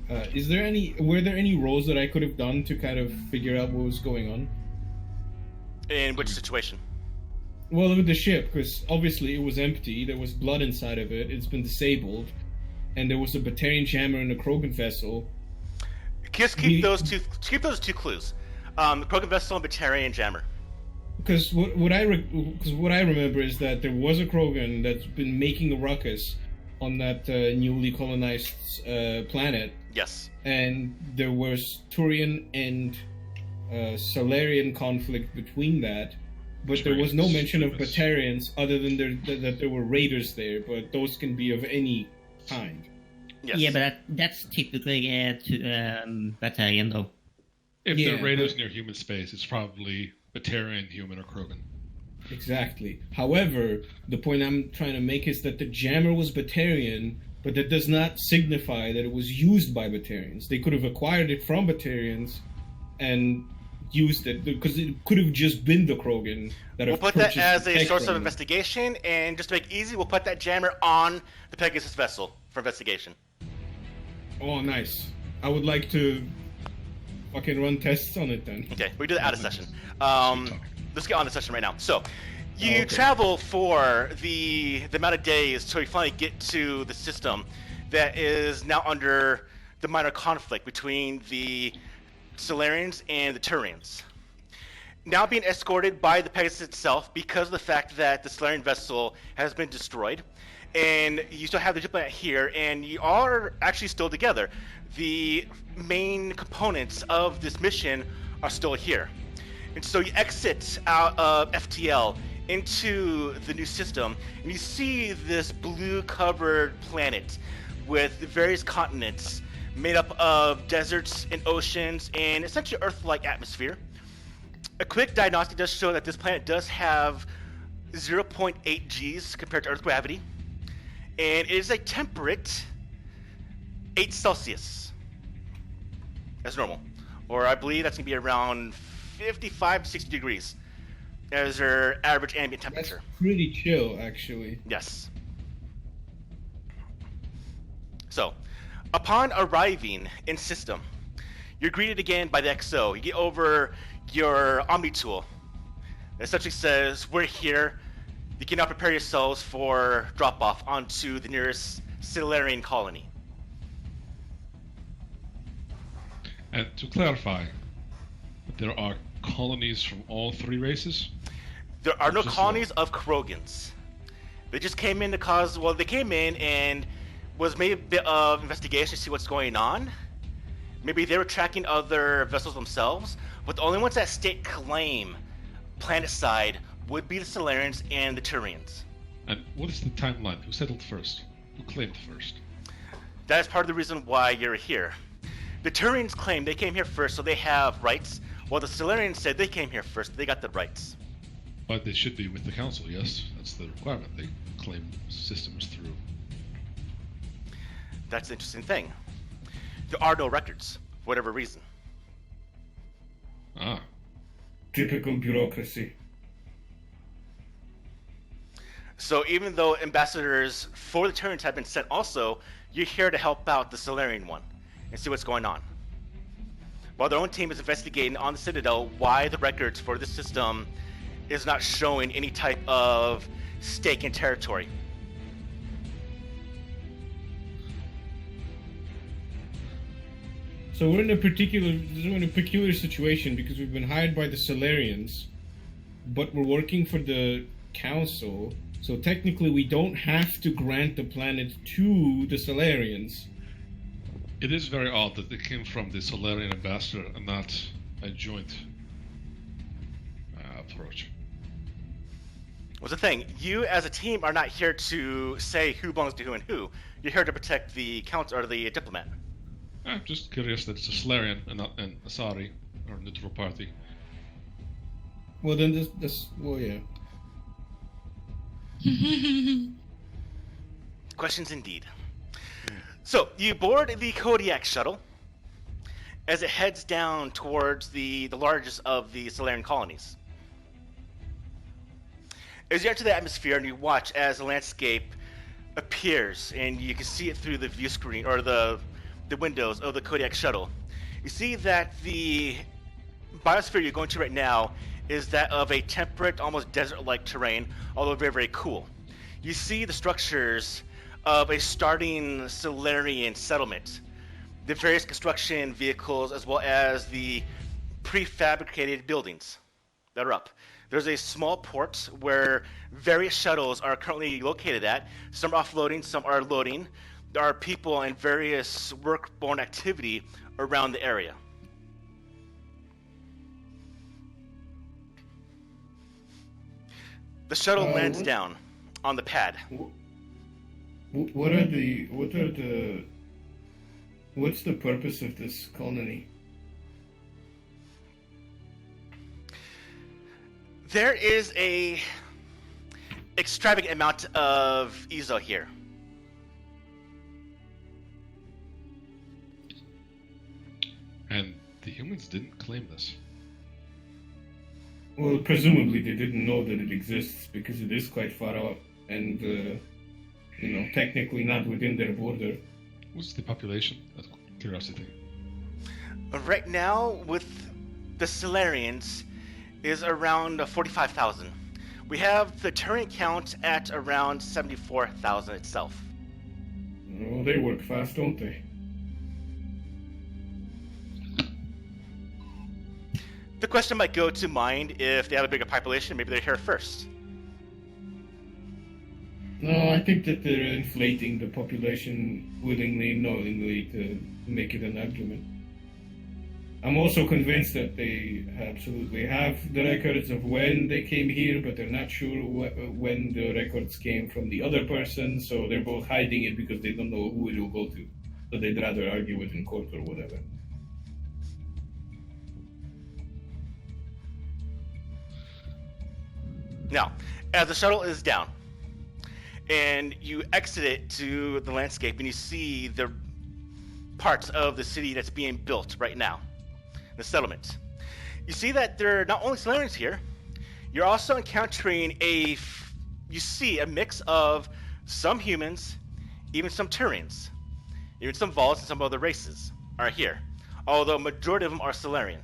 Were there any rolls that I could have done to kind of figure out what was going on? In which situation? Well, with the ship, because obviously it was empty. There was blood inside of it. It's been disabled, and there was a Batarian jammer in a Krogan vessel. Just keep those two clues. The Krogan vessel and Batarian jammer. Because what I remember is that there was a Krogan that's been making a ruckus on that newly colonized planet. Yes. And there was Turian and Solarian conflict between that, but there was no mention of Batarians other than that there were raiders there, but those can be of any kind. Yes. Yeah, but that's typically Batarian, though. If there are raiders near human space, it's probably Batarian, human, or Krogan. Exactly. However, the point I'm trying to make is that the jammer was Batarian, but that does not signify that it was used by Batarians. They could have acquired it from Batarians and used it, because it could have just been the Krogan that we'll put that as a source of investigation, and just to make it easy, we'll put that jammer on the Pegasus vessel for investigation. Oh, nice. I would like to fucking run tests on it then. Okay, we do that out of session. Let's get on the session right now. So, you travel for the amount of days till you finally get to the system that is now under the minor conflict between the Solarians and the Turians. Now being escorted by the Pegasus itself because of the fact that the Solarian vessel has been destroyed. And you still have the diplomat here, and you all are actually still together. The main components of this mission are still here. And so you exit out of FTL into the new system, and you see this blue-covered planet with various continents made up of deserts and oceans and essentially Earth-like atmosphere. A quick diagnostic does show that this planet does have 0.8 Gs compared to Earth gravity, and it is a temperate 8 Celsius as normal, or I believe that's going to be around 55 to 60 degrees as their average ambient temperature. That's pretty chill, actually. Yes. So, upon arriving in system, you're greeted again by the XO. You get over your Omni tool. It essentially says, we're here. You can now prepare yourselves for drop-off onto the nearest Solarian colony. And to clarify, there are colonies from all three races? There are no colonies of Krogans. They just came in because, well, they came in and was made a bit of investigation to see what's going on. Maybe they were tracking other vessels themselves, but the only ones that state claim planet side would be the Solarians and the Turians. And what is the timeline? Who settled first? Who claimed first? That is part of the reason why you're here. The Turians claim they came here first, so they have rights, while the Solarians said they came here first, they got the rights. But they should be with the Council, yes. That's the requirement. They claim systems through. That's the interesting thing. There are no records, for whatever reason. Ah. Typical bureaucracy. So even though ambassadors for the Turians have been sent also, you're here to help out the Solarian one and see what's going on. While their own team is investigating on the Citadel why the records for this system is not showing any type of stake in territory. So we're in a peculiar situation because we've been hired by the Solarians, but we're working for the Council, so technically we don't have to grant the planet to the Solarians. It is very odd that they came from the Solarian ambassador and not a joint approach. What's the thing? You as a team are not here to say who belongs to who and who. You're here to protect the Council or the diplomat. I'm just curious that it's a Solarian and not an Asari or neutral party. Well, then this well, yeah. Questions indeed. So, you board the Kodiak shuttle as it heads down towards the largest of the Solarian colonies. As you enter the atmosphere and you watch as the landscape appears and you can see it through the view screen or the the windows of the Kodiak shuttle, you see that the biosphere you're going to right now is that of a temperate, almost desert-like terrain, although very, very cool. You see the structures of a starting Solarian settlement, the various construction vehicles, as well as the prefabricated buildings that are up. There's a small port where various shuttles are currently located at. Some are offloading, some are loading. There are people and various work-borne activity around the area. The shuttle lands down on the pad. What's the purpose of this colony? There is a extravagant amount of Ezo here. And the humans didn't claim this. Well, presumably they didn't know that it exists because it is quite far out and, technically not within their border. What's the population? That's curiosity. Right now, with the Solarians, is around 45,000. We have the Turian count at around 74,000 itself. Well, they work fast, don't they? The question might go to mind if they have a bigger population, maybe they're here first. No, I think that they're inflating the population willingly and knowingly to make it an argument. I'm also convinced that they absolutely have the records of when they came here, but they're not sure when the records came from the other person, so they're both hiding it because they don't know who it will go to. So they'd rather argue it in court or whatever. Now, as the shuttle is down, and you exit it to the landscape, and you see the parts of the city that's being built right now, the settlement. You see that there are not only Solarians here, you're also encountering you see a mix of some humans, even some Turians, even some Vols and some other races are here, although a majority of them are Solarian.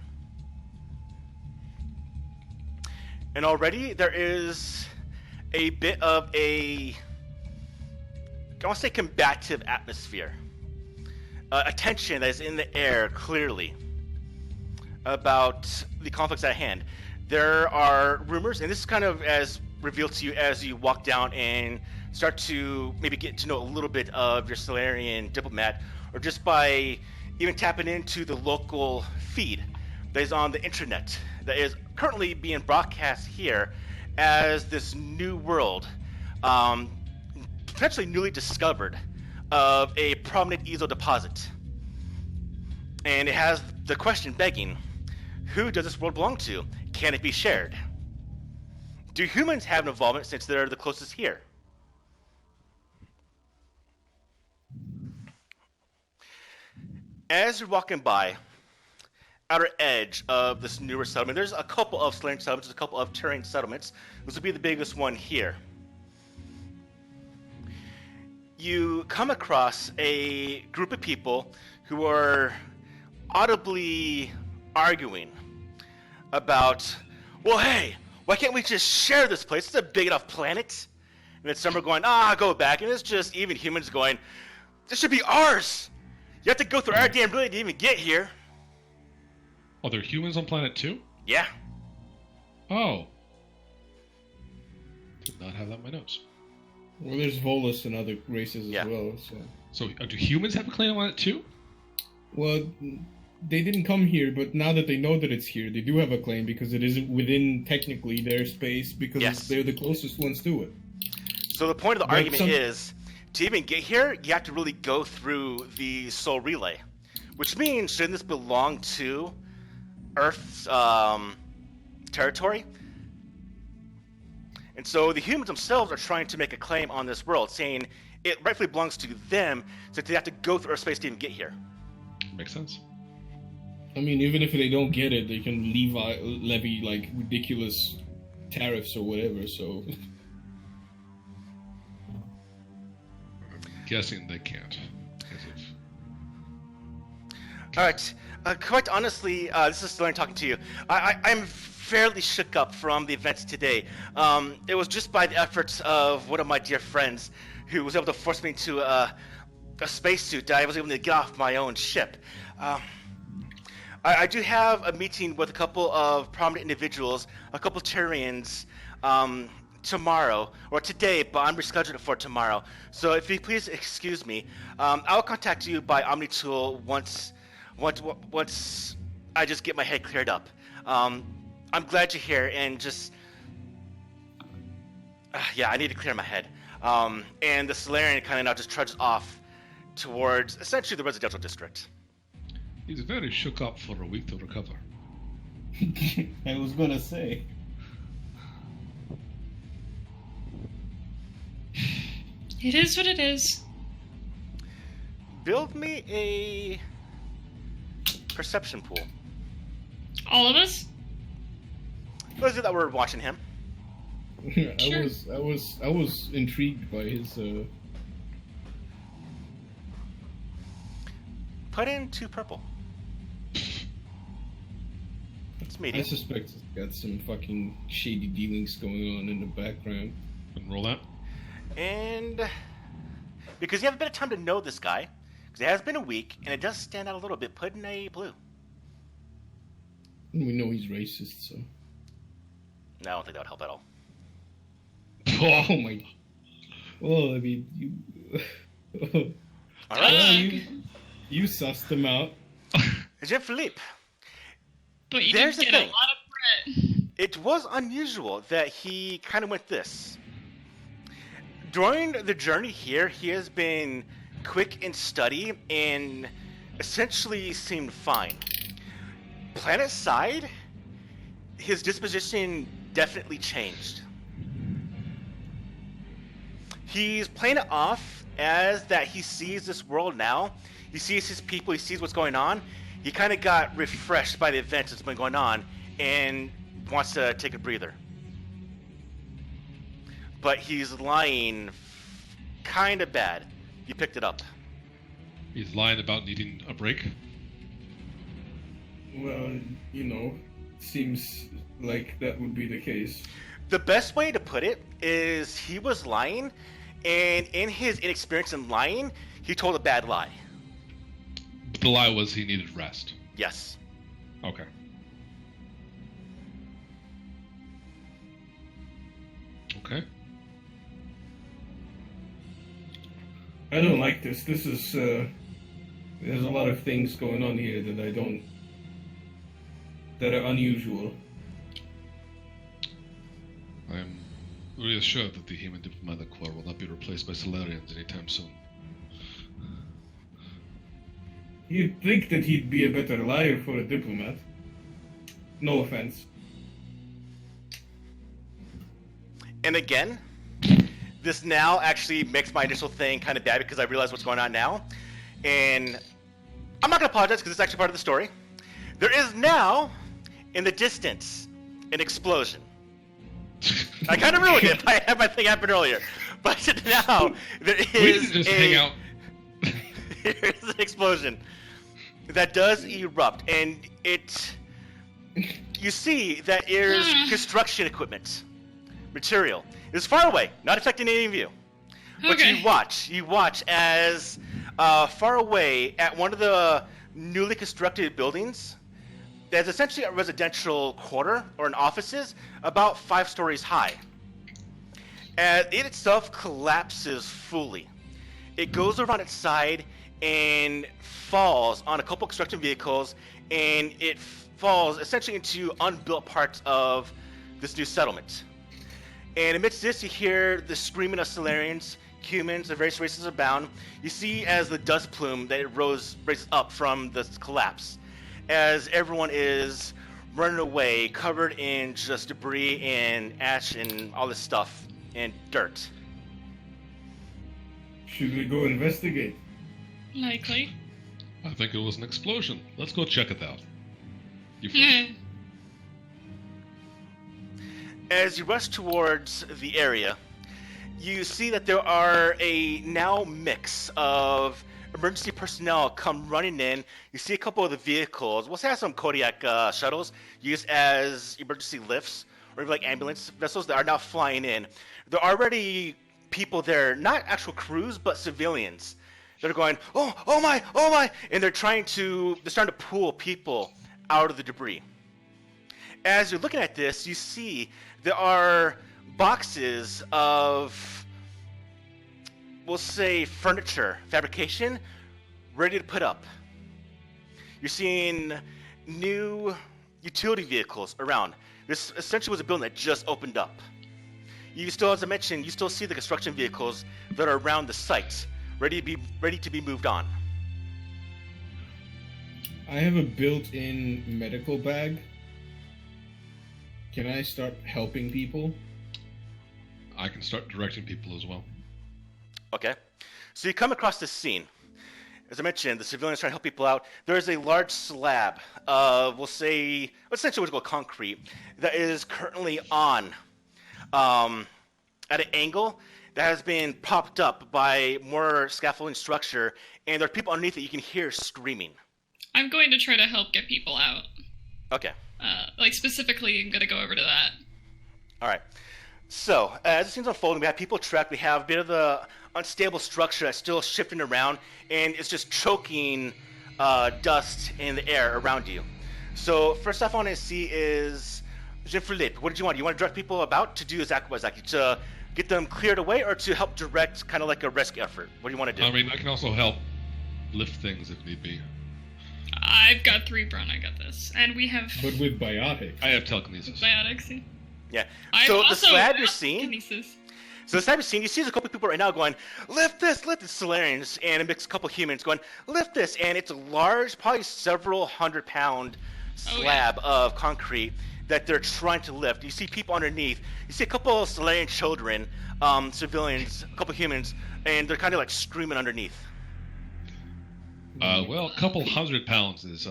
And already there is a bit of I want to say combative atmosphere. A tension that is in the air clearly about the conflicts at hand. There are rumors, and this is kind of as revealed to you as you walk down and start to maybe get to know a little bit of your Solarian diplomat, or just by even tapping into the local feed that is on the intranet that is currently being broadcast here as this new world, potentially newly discovered, of a prominent Ezo deposit. And it has the question begging, who does this world belong to? Can it be shared? Do humans have an involvement since they're the closest here? As you're walking by, outer edge of this newer settlement, there's a couple of Solarian settlements, a couple of Turian settlements. This would be the biggest one here. You come across a group of people who are audibly arguing about, well, hey, why can't we just share this place? It's a big enough planet. And then some are going, go back. And it's just even humans going, this should be ours. You have to go through our damn ability to even get here. Oh, there are humans on planet 2? Yeah. Oh. Did not have that in my notes. Well, there's Volus and other races as well. So do humans have a claim on it too? Well, they didn't come here, but now that they know that it's here, they do have a claim because it is within technically their space because they're the closest ones to it. So the point of the argument is, to even get here, you have to really go through the Soul Relay, which means shouldn't this belong to Earth's territory? And so the humans themselves are trying to make a claim on this world, saying it rightfully belongs to them, so they have to go through Earth space to even get here. Makes sense. I mean, even if they don't get it, they can levy like ridiculous tariffs or whatever, so... I'm guessing they can't. All right. Quite honestly, this is Stellarian talking to you. I'm fairly shook up from the events today. It was just by the efforts of one of my dear friends who was able to force me into a spacesuit that I was able to get off my own ship. I do have a meeting with a couple of prominent individuals, a couple of Turians, tomorrow, or today, but I'm rescheduling it for tomorrow. So if you please excuse me, I'll contact you by OmniTool once I just get my head cleared up. I'm glad you're here, and just... yeah, I need to clear my head. And the Solarian kind of now just trudges off towards, essentially, the residential district. He's very shook up for a week to recover. I was gonna say. It is what it is. Build me a perception pool. All of us? Those that were watching him. Sure. I was intrigued by his Put in 2 purple. It's I medium. suspect he's got some fucking shady dealings going on in the background. And roll that. And because you have a bit of time to know this guy, because it has been a week, and it does stand out a little bit, put in a blue. And we know he's racist, so. No, I don't think that would help at all. Oh my. Well, I mean, you. All right. You sussed him out. Jean-Philippe, But you There's did the get a thing. lot of bread. it was unusual that he kind of went this. During the journey here, he has been quick in study and essentially seemed fine. Planet side, his disposition definitely changed. He's playing it off as that he sees this world now. He sees his people, he sees what's going on. He kind of got refreshed by the events that's been going on and wants to take a breather. But he's lying kind of bad. You picked it up. He's lying about needing a break. Well, seems like that would be the case. The best way to put it is he was lying, and in his inexperience in lying, he told a bad lie. But the lie was he needed rest. Yes. Okay. Okay. I don't like this. This is, there's a lot of things going on here that are unusual. I'm reassured that the human diplomatic corps will not be replaced by Solarians anytime soon. You'd think that he'd be a better liar for a diplomat. No offense. And again, this now actually makes my initial thing kind of bad because I realize what's going on now. And I'm not going to apologize because it's actually part of the story. There is now, in the distance, an explosion. I kind of ruined it. I had my thing happen earlier. But now, there We is didn't just hang out. There is an explosion that does erupt. And you see that there's construction equipment. Material. It's far away, not affecting any of you. But Okay. you watch as far away at one of the newly constructed buildings, there's essentially a residential quarter or an offices about 5 stories high. And it itself collapses fully. It goes around its side and falls on a couple construction vehicles, and it falls essentially into unbuilt parts of this new settlement. And amidst this, you hear the screaming of Solarians, humans, of various races abound. You see as the dust plume that it raises up from this collapse, as everyone is running away, covered in just debris and ash and all this stuff and dirt. Should we go investigate? Likely. I think it was an explosion. Let's go check it out. You first. Hmm. As you rush towards the area, you see that there are a now mix of emergency personnel come running in. You see a couple of the vehicles. We'll say have some Kodiak shuttles used as emergency lifts or even like ambulance vessels that are now flying in. There are already people there, not actual crews, but civilians that are going, oh my, and they're trying to pull people out of the debris. As you're looking at this, you see there are boxes of, we'll say, furniture fabrication ready to put up. You're seeing new utility vehicles around. This essentially was a building that just opened up. You still, as I mentioned, you still see the construction vehicles that are around the site, ready to be moved on. I have a built-in medical bag. Can I start helping people? I can start directing people as well. Okay. So you come across this scene. As I mentioned, the civilians trying to help people out. There is a large slab of, we'll say, essentially what's called concrete, that is currently on at an angle that has been propped up by more scaffolding structure, and there are people underneath it you can hear screaming. I'm going to try to help get people out. Okay. Like, specifically, I'm going to go over to that. All right. So, as the scene's unfolding, we have people trapped. We have a bit of the unstable structure that's still shifting around, and it's just choking dust in the air around you. So, first off I want to see is, Jean-Philippe, what did you want? Do you want to direct people about to do exactly to get them cleared away, or to help direct kind of like a rescue effort? What do you want to do? I mean, I can also help lift things if need be. I've got 3 brawn, I got this. And we have But with biotics. I have telekinesis. biotics. Yeah. I So the also slab you're have seeing, Genesys. you see there's a couple people right now going, lift this, Solarians, and a mixed couple humans going, lift this, and it's a large, probably several 100-pound slab of concrete that they're trying to lift. You see people underneath. You see a couple of Solarian children, civilians, a couple humans, and they're kind of like screaming underneath. Well, a couple 100 pounds is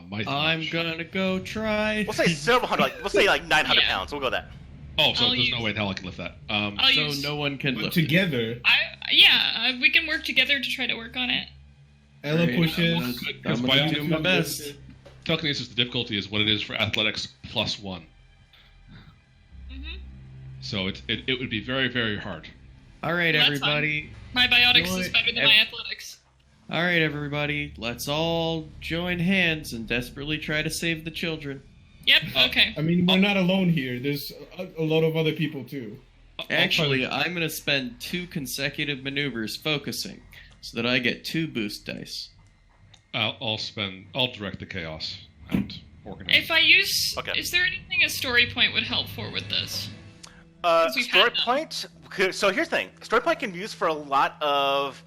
mighty I'm much. gonna go try. We'll say several hundred, we'll say like 900 Yeah. pounds. We'll go with that. Oh, so I'll there's use- no way in hell I can lift that. I'll So use... no one can But lift it. together, we can work together to try to work on it. Ella Great. pushes. I'm gonna do my best. Telekinesis, the difficulty is what it is for athletics +1. Mm-hmm. So it would be very, very hard. All right, That's everybody. My biotics You know is what? better than my athletics. All right, everybody. Let's all join hands and desperately try to save the children. Yep, okay. I mean, we're not alone here. There's a lot of other people too. Actually, I'm gonna spend 2 consecutive maneuvers focusing, so that I get 2 boost dice. I'll direct the chaos and organize. If I use... Okay. Is there anything a story point would help for with this? we've Story had them. point. So here's the thing. Story point can be used for a lot of.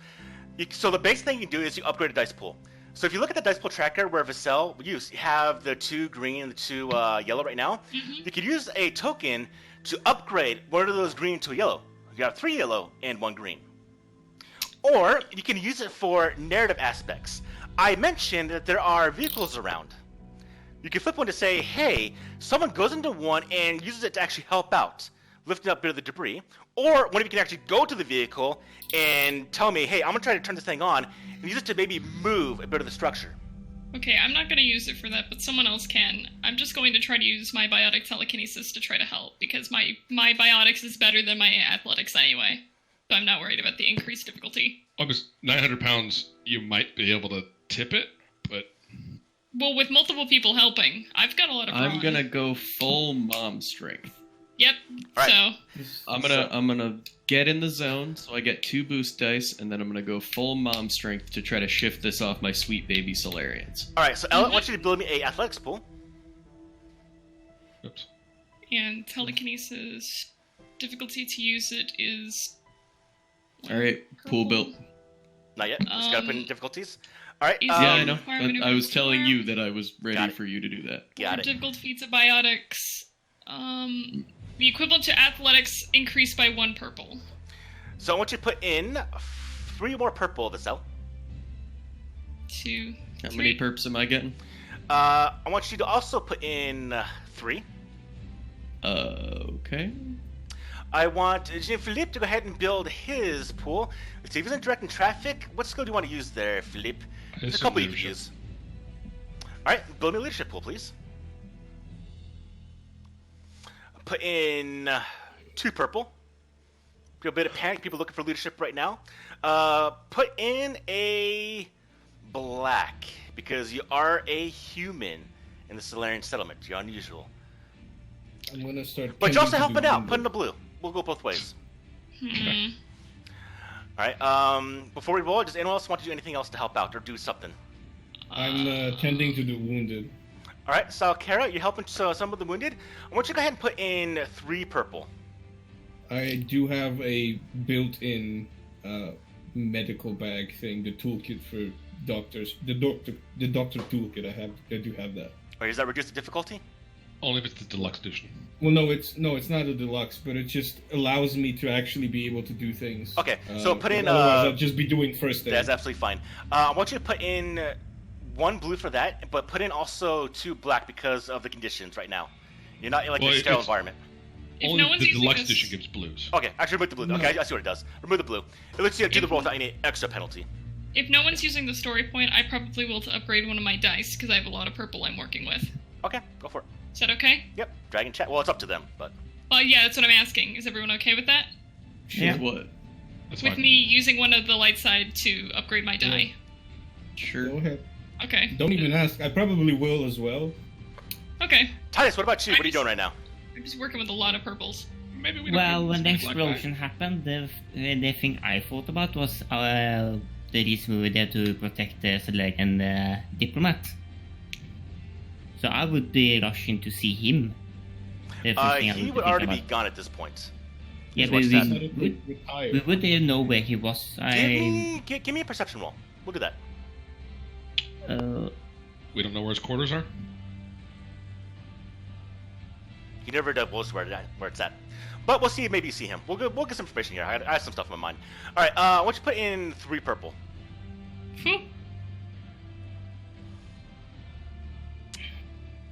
So the base thing you do is you upgrade a dice pool. So if you look at the dice pool tracker where Vassell you have the 2 green and the 2 yellow right now, you could use a token to upgrade one of those green to a yellow. You have 3 yellow and 1 green. Or you can use it for narrative aspects. I mentioned that there are vehicles around. You can flip one to say, hey, someone goes into one and uses it to actually help out, lifting up a bit of the debris. Or one of you can actually go to the vehicle and tell me, hey, I'm going to try to turn this thing on and use it to maybe move a bit of the structure. Okay, I'm not going to use it for that, but someone else can. I'm just going to try to use my biotic telekinesis to try to help, because my biotics is better than my athletics anyway. So I'm not worried about the increased difficulty. Long as 900 pounds, you might be able to tip it, but Well, with multiple people helping, I've got a lot of I'm brawn. gonna go full mom strength. Yep, Alright. so... I'm gonna get in the zone, so I get 2 boost dice, and then I'm gonna go full mom strength to try to shift this off my sweet baby Solarians. All right, so Ella, I want you to build me a athletics pool. oops. And telekinesis, difficulty to use it is... All right, pool built. Not yet. Just got to put in difficulties. All right. Easy. Yeah, I know. Require But I maneuver was telling before. you that I was Got ready it. for you to do that. Got it. Difficult feats of biotics. The equivalent to athletics increased by 1 purple. So I want you to put in 3 more purple, Vassell. 2, How 3. many perps am I getting? I want you to also put in 3. Okay. I want Jean-Philippe to go ahead and build his pool. Let's see if he's in directing traffic. What skill do you want to use there, Philippe? There's a couple you can use. Alright, build me a leadership pool, please. Put in 2 purple. A bit of panic, people looking for leadership right now. Put in a black, because you are a human in the Solarian settlement. You're unusual. I'm gonna start. But you're also tending to helping do out. wounded. Put in the blue. We'll go both ways. Hmm. Alright, before we roll, does anyone else want to do anything else to help out or do something? I'm tending to the wounded. Alright, so Kara, you're helping some of the wounded. I want you to go ahead and put in 3 purple. I do have a built-in medical bag thing, the toolkit for doctors. The doctor toolkit. I do have that. Or does that reduce the difficulty? Only if it's the deluxe edition. Well, no, it's not a deluxe, but it just allows me to actually be able to do things. Okay, so put in. Otherwise, I'll just be doing first aid. That's absolutely fine. I want you to put in 1 blue for that, but put in also 2 black because of the conditions right now. You're not in like a sterile environment. If Only no one's the using deluxe this- edition gives blues. Okay, actually remove the blue. Okay, I see what it does. Remove the blue. It lets you do the roll without any extra penalty. If no one's using the story point, I probably will to upgrade one of my dice because I have a lot of purple I'm working with. Okay, go for it. Is that okay? Yep, dragon chat. Well, it's up to them, but Well, yeah, that's what I'm asking. Is everyone okay with that? Yeah. What? That's With fine. me using one of the light side to upgrade my die? Sure. Go ahead. Okay. Don't even ask. I probably will as well. Okay. Titus, what about you? What are you doing right now? I'm just working with a lot of purples. Maybe we don't Well, need when the this black explosion happened, the thing I thought about was the reason we were there to protect the Solarian diplomat. So I would be rushing to see him. The first thing I He would would think already be about. gone at this point. Yeah, He's but watched that. we would know where he was. Give me a perception roll. We'll do that. We don't know where his quarters are? He never divulged where it's at. But we'll see. Maybe you see him. We'll get some information here. I have some stuff in my mind. All right. I want you to put in 3 purple. Phew.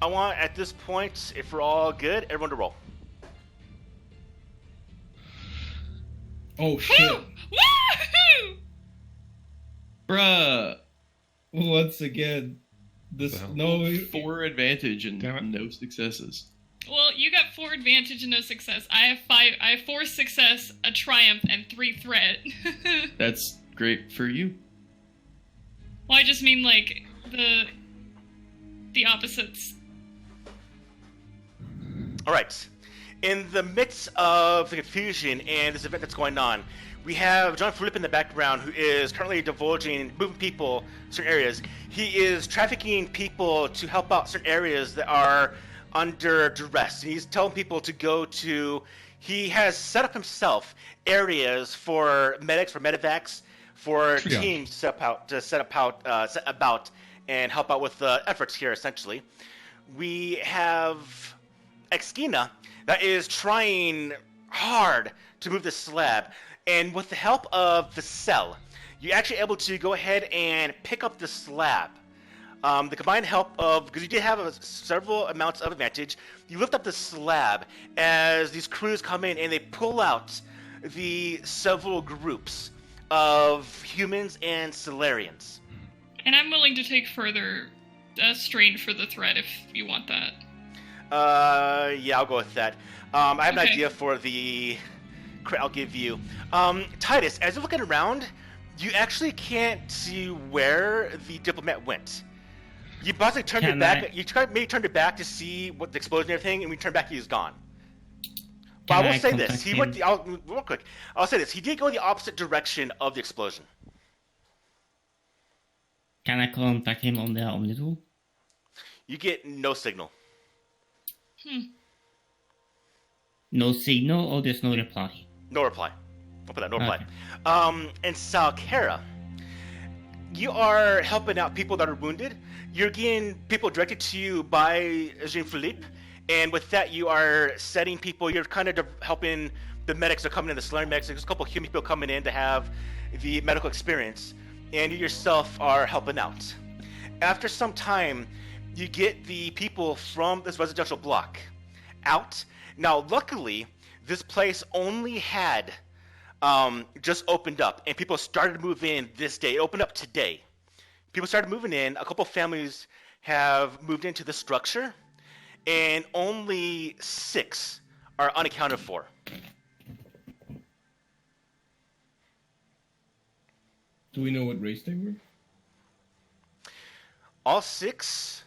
I want at this point, if we're all good, everyone to roll. Oh Woo! shit! Woo! Bruh. Once again, this no. 4 advantage and Damn it. no successes. Well, you got 4 advantage and no success. I have 5. I have 4 success, a triumph, and 3 threat. That's great for you. Well, I just mean like the opposites. All right. In the midst of the confusion and this event that's going on, we have John Philippe in the background who is currently divulging, moving people to certain areas. He is trafficking people to help out certain areas that are under duress. He's telling people to go to. He has set up himself areas for medics, for medevacs, for Triage. teams to set about and help out with the efforts here. Essentially, we have Exkina that is trying hard to move the slab, and with the help of the cell, you're actually able to go ahead and pick up the slab. The combined help of, because you did have several amounts of advantage, you lift up the slab as these crews come in and they pull out the several groups of humans and Solarians. And I'm willing to take further strain for the threat if you want that. Yeah, I'll go with that. I have an Okay. idea for the crit I'll give you. Titus, as you're looking around, you actually can't see where the diplomat went. You possibly turned your Can back. I- Maybe turned your back to see what the explosion and everything, and when you turn back, he's gone. But Can I will I say this: contact he him? went real quick. I'll say this: he did go the opposite direction of the explosion. Can I contact him on the Omni tool? You get no signal. No signal or there's no reply? No reply. I'll put that, no reply. Okay. And Salkara, you are helping out people that are wounded. You're getting people directed to you by Jean-Philippe, and with that you are setting people, you're kind of helping the medics that are coming in, the Solarian medics. There's a couple of human people coming in to have the medical experience, and you yourself are helping out. After some time, you get the people from this residential block out. Now, luckily, this place only had just opened up, and people started to move in this day. It opened up today. People started moving in. A couple families have moved into the structure, and only 6 are unaccounted for. Do we know what race they were? All 6,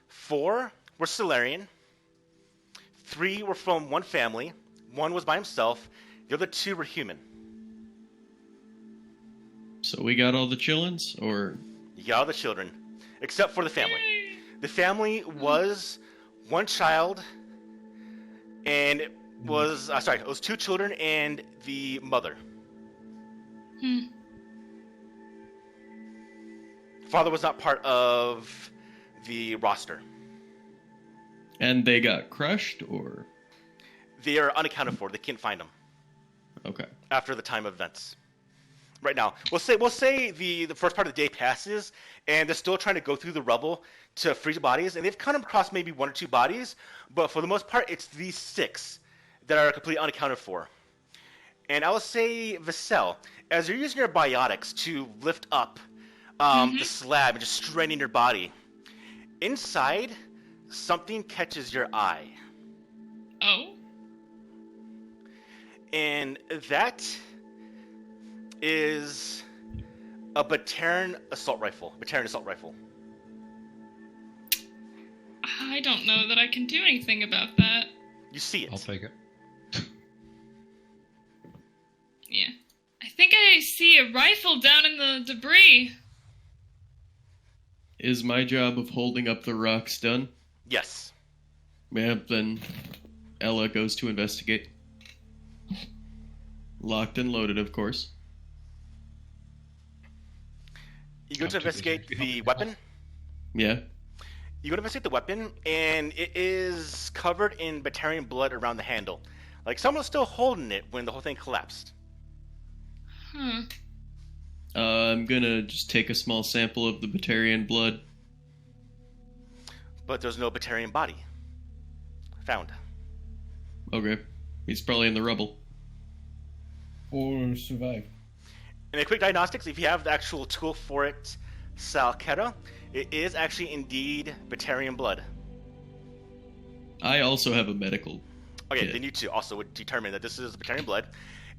4 were Solarian, 3 were from one family, 1 was by himself, the other 2 were human. So we got all the chillins, or You got all the children, except for the family. The family was 1 child, and it was, it was 2 children and the mother. Father was not part of the roster. and they got crushed, or They are unaccounted for. They can't find them okay. after the time of events. Right now, we'll say the first part of the day passes, and they're still trying to go through the rubble to free bodies, and they've come across maybe 1 or 2 bodies, but for the most part, it's these 6 that are completely unaccounted for. And I will say, Vassell, as you're using your biotics to lift up the slab and just straining your body, inside, something catches your eye. Oh? And that is a Bateran assault rifle. I don't know that I can do anything about that. You see it. I'll take it. Yeah. I think I see a rifle down in the debris. Is my job of holding up the rocks done? Yes. Yeah, then Ella goes to investigate. Locked and loaded, of course. You go to investigate the weapon. Yeah. You go to investigate the weapon, and it is covered in Batarian blood around the handle. Like someone was still holding it when the whole thing collapsed. Huh. I'm gonna just take a small sample of the Batarian blood. But there's no Batarian body found. Okay. He's probably in the rubble. Or survive? In a quick diagnostics, if you have the actual tool for it, Salketa, it is actually indeed Batarian blood. I also have a medical. Okay, kit. then you two also would determine that this is Batarian blood.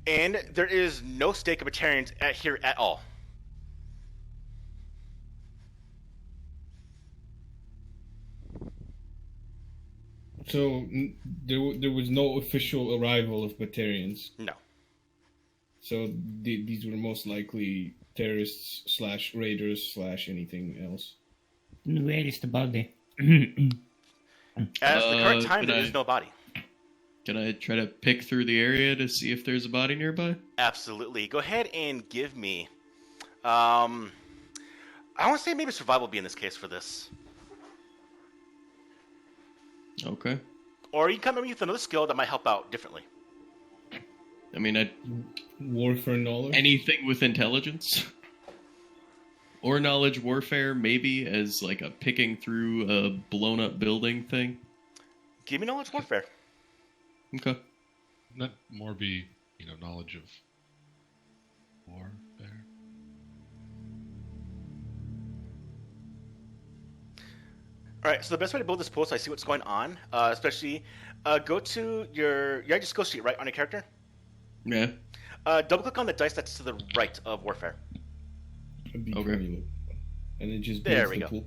And there is no stake of Batarians here at all. So there was no official arrival of Batarians. No. So these were most likely terrorists / raiders / anything else. Where is the body? As the current time, can there I- is no body. Can I try to pick through the area to see if there's a body nearby? Absolutely. Go ahead and give me. I want to say maybe survival be in this case for this. Okay. Or you can come in with another skill that might help out differently. I mean, Warfare knowledge? anything with intelligence? Or knowledge warfare, maybe, as like a picking through a blown up building thing? Give me knowledge warfare. Okay. That more be, knowledge of warfare. All right. So the best way to build this pool, so I see what's going on, especially go to your skill sheet right on your character. Yeah. Double click on the dice that's to the right of warfare. It'd be Okay. pretty low. And it just There builds we the go. pool.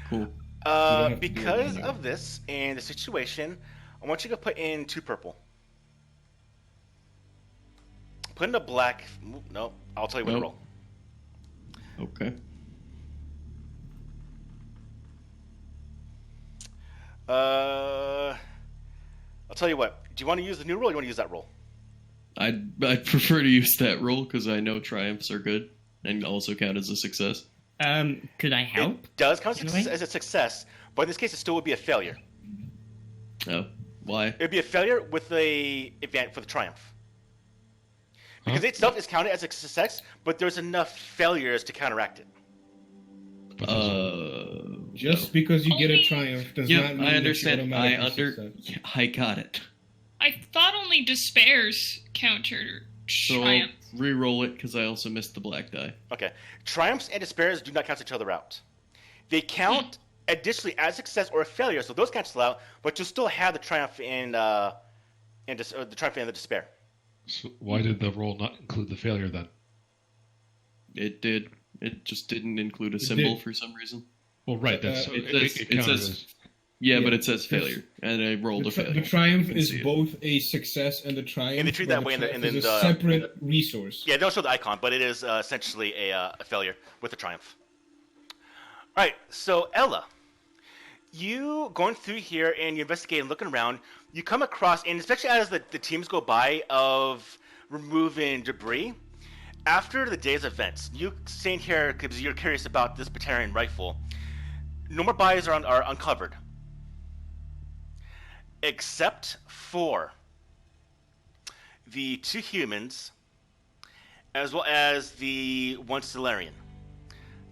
Cool. have to do it Because right now. of this and the situation, I want you to put in 2 purple. Put in a black. No, I'll tell you what to Nope. roll. Okay. I'll tell you what. Do you want to use the new roll or do you want to use that roll? I'd prefer to use that roll because I know triumphs are good and also count as a success. Could I help? It does count in a way? as a success, but in this case, it still would be a failure. Oh, why? It would be a failure with a event for the triumph. Because it itself is counted as a success, but there's enough failures to counteract it. Just because you get a Only- triumph does Yep, not mean I that you understand. automatically success. I got it. I thought only despairs counter So I'll triumph. re-roll it because I also missed the black die. Okay. Triumphs and despairs do not cancel each other out. They count additionally as success or a failure, so those cancel out, but you still have the triumph and the triumph and the despair. So why did the roll not include the failure then? It did. It just didn't include a symbol did. for some reason. Well, right. That's It counted says- as- Yeah, Yeah. but it says failure, and I rolled a failure. The triumph Couldn't is see it. both a success and the triumph. And they treat but that way in the- triumph in is the- a separate resource. Yeah, they don't show the icon, but it is essentially a failure with a triumph. All right, so Ella, you going through here and you investigate and looking around, you come across, and especially as the teams go by of removing debris, after the day's events, you staying here because you're curious about this Batarian rifle. No more bodies are uncovered, except for the 2 humans, as well as the 1 Solarian.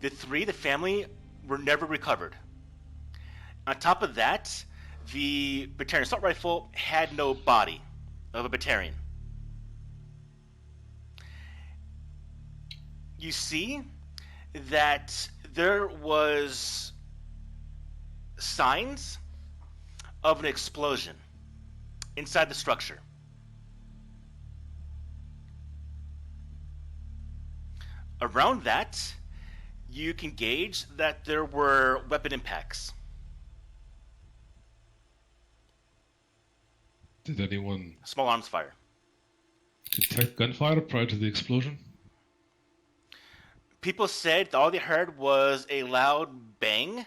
The 3, the family, were never recovered. On top of that, the Batarian assault rifle had no body of a Batarian. You see that there was signs of an explosion inside the structure. Around that, you can gauge that there were weapon impacts. Did anyone Small arms fire. detect gunfire prior to the explosion? People said all they heard was a loud bang,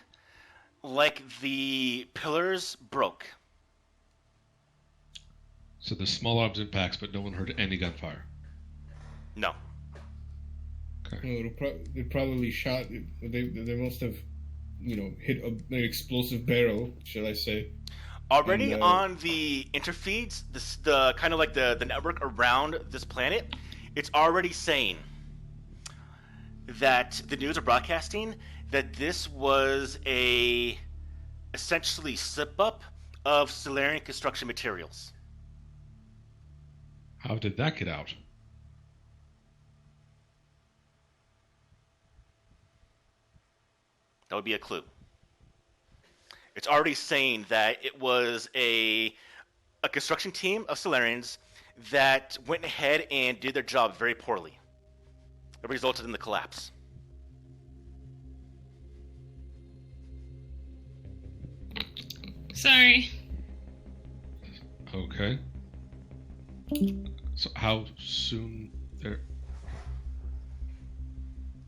like the pillars broke. So the small arms impacts, but no one heard any gunfire. No. No, they probably shot. They must have, hit an explosive barrel, shall I say? Already And, on the interfeeds, the kind of like the network around this planet, it's already saying that the news are broadcasting that this was a essentially slip up of Solarian construction materials. How did that get out? That would be a clue. It's already saying that it was a construction team of Solarians that went ahead and did their job very poorly. It resulted in the collapse. Sorry. Okay. So how soon there?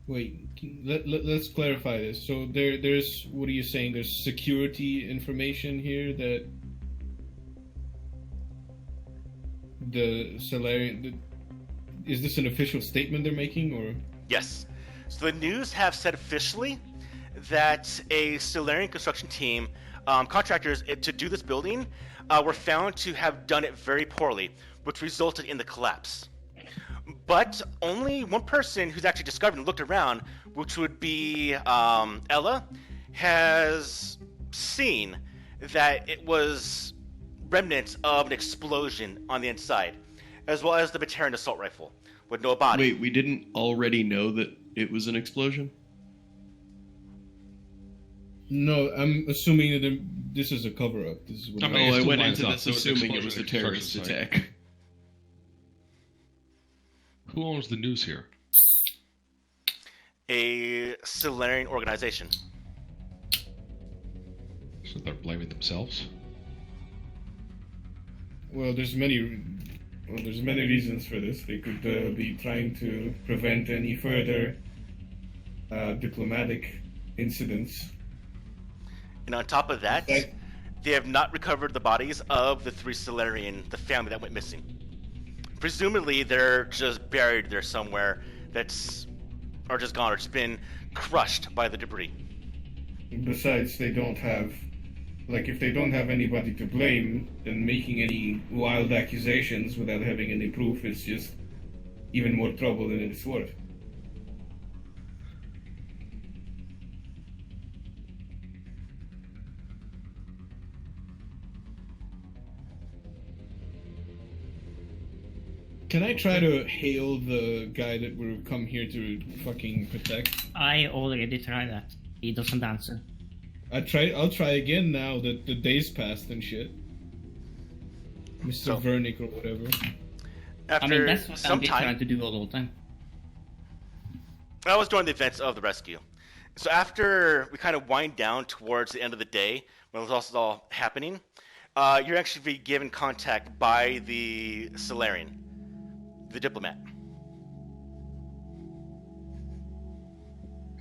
Wait, let's clarify this. So there's what are you saying? There's security information here that the Solarian. Is this an official statement they're making, or? Yes. So the news have said officially that a Solarian construction team, contractors to do this building, were found to have done it very poorly, which resulted in the collapse. But only one person who's actually discovered and looked around, which would be Ella, has seen that it was remnants of an explosion on the inside, as well as the Batarian assault rifle with no body. Wait, we didn't already know that it was an explosion? No, I'm assuming that this is a cover-up. This is what I mean, Oh, it I still went lines into up. this There was assuming it was a explosion at terrorist construction site. attack. Who owns the news here? A Solarian organization. So they're blaming themselves? Well, there's many reasons for this. They could be trying to prevent any further diplomatic incidents. And on top of that, Okay. they have not recovered the bodies of the 3 Solarian, the family that went missing. Presumably, they're just buried there somewhere or just gone, or just been crushed by the debris. Besides, they don't have, if they don't have anybody to blame, then making any wild accusations without having any proof is just even more trouble than it's worth. Can I try to hail the guy that we've come here to fucking protect? I already tried that. He doesn't answer. I'll try again now that the days passed and shit. Mr. So- Vernick or whatever. After I mean, that's what some I've been time, trying to do all the time. that was during the events of the rescue. So after we kind of wind down towards the end of the day, when it was all happening, you're actually be given contact by the Solarian, the diplomat.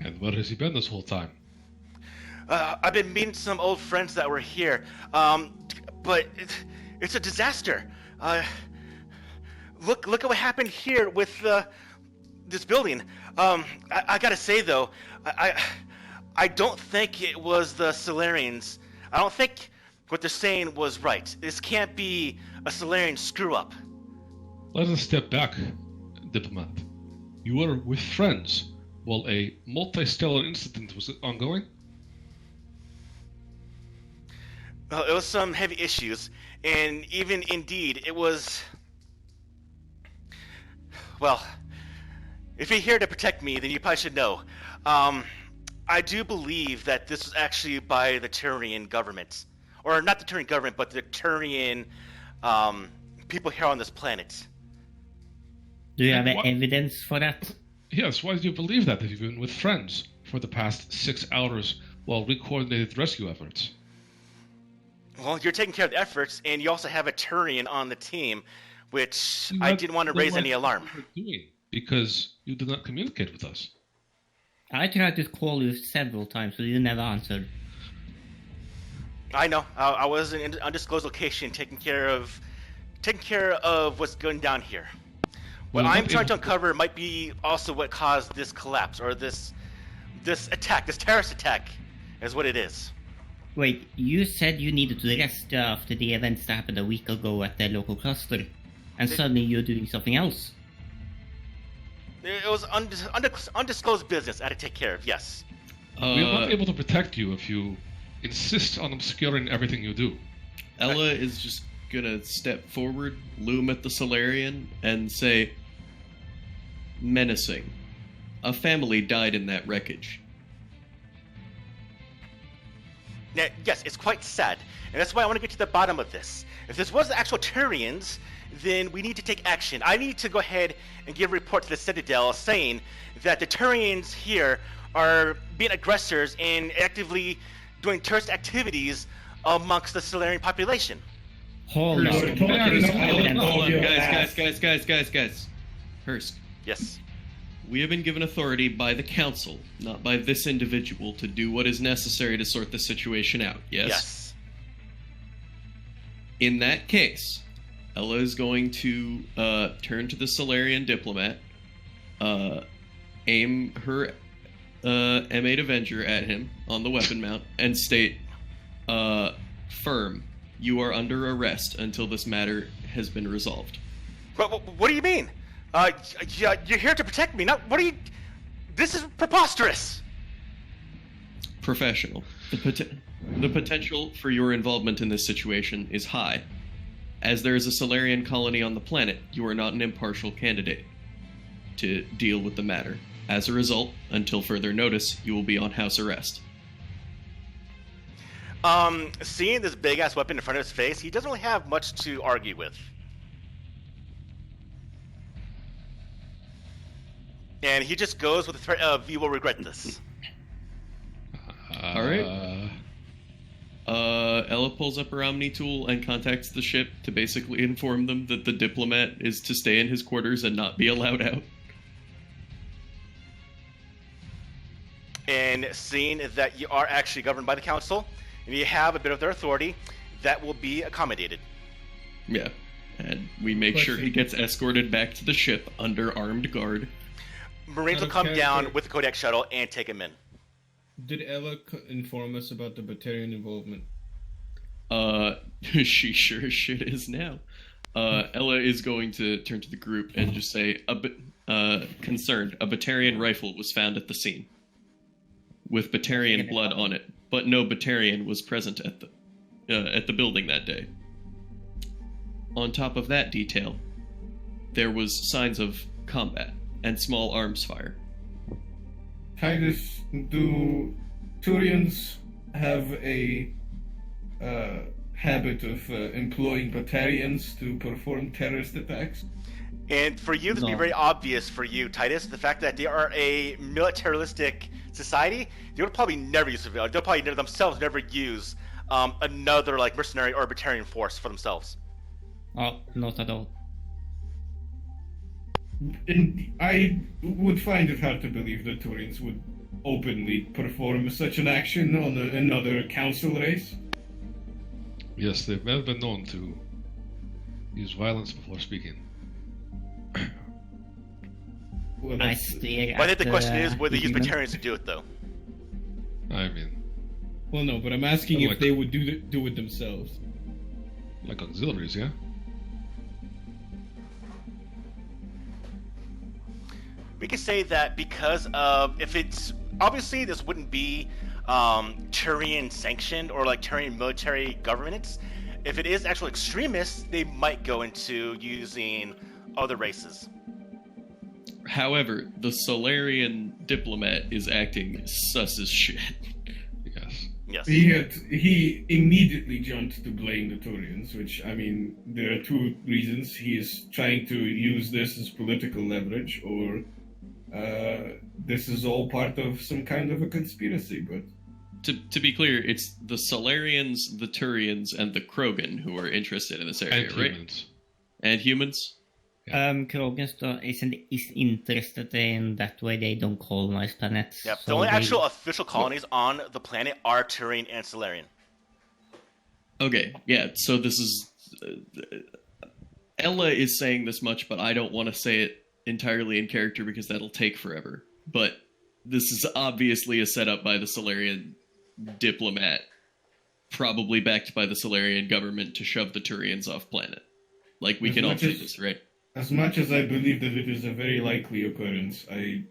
And where has he been this whole time? I've been meeting some old friends that were here, but it's a disaster. Look at what happened here with this building. I gotta say though, I don't think it was the Solarians. I don't think what they're saying was right. This can't be a Solarian screw-up. Let us step back, diplomat. You were with friends while a multi-stellar incident was ongoing? Well, it was some heavy issues, and even indeed, it was... Well, if you're here to protect me, then you probably should know. I do believe that this was actually by the Turian government. Or not the Turian government, but the Turian people here on this planet. Do you have What? evidence for that? Yes, why do you believe that if you've been with friends for the past 6 hours while we coordinated rescue efforts? Well, you're taking care of the efforts, and you also have a Turian on the team, which I What- didn't want to then raise what any alarm. are you doing? Because you did not communicate with us. I tried to call you several times, but you never answered. I know. I was in an undisclosed location taking care of what's going down here. What Well, I'm not trying to able to- uncover might be also what caused this collapse, or this attack, this terrorist attack, is what it is. Wait, you said you needed to rest after the events that happened a week ago at the local cluster, and suddenly you're doing something else. It was undisclosed business I had to take care of, yes. We are not able to protect you if you insist on obscuring everything you do. Ella is just gonna step forward, loom at the Solarian, and say, menacing. A family died in that wreckage. Now, yes, it's quite sad, and that's why I want to get to the bottom of this. If this was the actual Turians, then we need to take action. I need to go ahead and give a report to the Citadel saying that the Turians here are being aggressors and actively doing terrorist activities amongst the Solarian population. Hold on. Hold on, Guys. Hursk, Yes. we have been given authority by the Council, not by this individual, to do what is necessary to sort the situation out, yes? Yes. In that case, Ella is going to turn to the Solarian diplomat, aim her M8 Avenger at him on the weapon mount, and state, firm, you are under arrest until this matter has been resolved. What do you mean? You're here to protect me. Not what do you? This is preposterous. Professional. The potential for your involvement in this situation is high. As there is a Solarian colony on the planet, you are not an impartial candidate to deal with the matter. As a result, until further notice, you will be on house arrest. Seeing this big ass weapon in front of his face, he doesn't really have much to argue with. And he just goes with the threat of, "You will regret this." All right. Ella pulls up her Omni tool and contacts the ship to basically inform them that the diplomat is to stay in his quarters and not be allowed out. And seeing that you are actually governed by the council, and you have a bit of their authority, that will be accommodated. Yeah. And we make sure he gets escorted back to the ship under armed guard. Marines will Out of come character. down with the Kodiak shuttle and take him in. Did Ella inform us about the Batarian involvement? She sure as shit is now. Ella is going to turn to the group and just say, concerned, a Batarian rifle was found at the scene. With Batarian blood on it, but no Batarian was present at the building that day. On top of that detail, there was signs of combat and small arms fire. Titus, do Turians have a habit of employing Batarians to perform terrorist attacks? And for you, this would be No. very obvious for you, Titus, the fact that they are a militaristic society. They would probably never use civilians. They'll probably themselves never use another like mercenary or Batarian force for themselves. Oh, not at all. And I would find it hard to believe that Turians would openly perform such an action on another council race. Yes, they've never been known to use violence before speaking. Well, I that's, stare But I think at the question is, would they use human. Batarians to do it though? I mean, well, no, but I'm asking if Like- they would do it themselves. like auxiliaries, yeah? We could say that because of if it's obviously this wouldn't be Turian sanctioned or like Turian military governments. If it is actual extremists, they might go into using other races. However, the Solarian diplomat is acting sus as shit. Yes. Yes. He immediately jumped to blame the Turians, which, I mean, there are two reasons. He is trying to use this as political leverage, or this is all part of some kind of a conspiracy, but... To be clear, it's the Solarians, the Turians, and the Krogan who are interested in this area, And right? humans. And humans? Krogan is interested in that way they don't colonize planets. Yep. so The only they- actual official colonies on the planet are Turian and Solarian. Okay, yeah, so this is... Ella is saying this much, but I don't want to say it entirely in character because that'll take forever. But this is obviously a setup by the Solarian diplomat, probably backed by the Solarian government to shove the Turians off planet. Like, we As can all much see as- this, right? As much as I believe that it is a very likely occurrence, I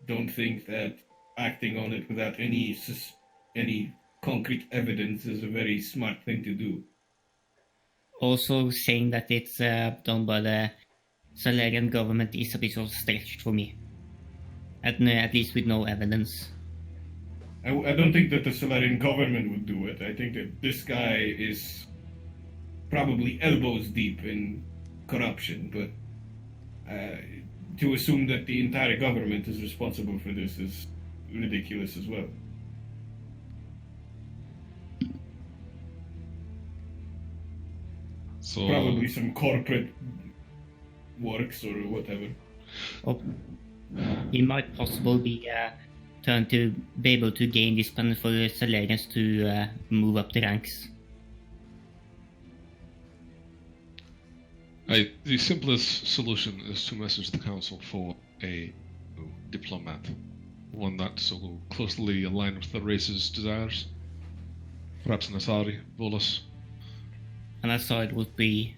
don't think that acting on it without any concrete evidence is a very smart thing to do. Also saying that it's done by the Solarian government is a bit of a stretch for me. At least with no evidence. I don't think that the Solarian government would do it. I think that this guy is probably elbows deep in corruption, but to assume that the entire government is responsible for this is ridiculous as well. So, Probably some corporate works or whatever. Or he might possibly be trying to be able to gain this planet for the Solarians to move up the ranks. the simplest solution is to message the council for a diplomat, one not so closely aligned with the race's desires. Perhaps an Asari, Volus. And I thought it would be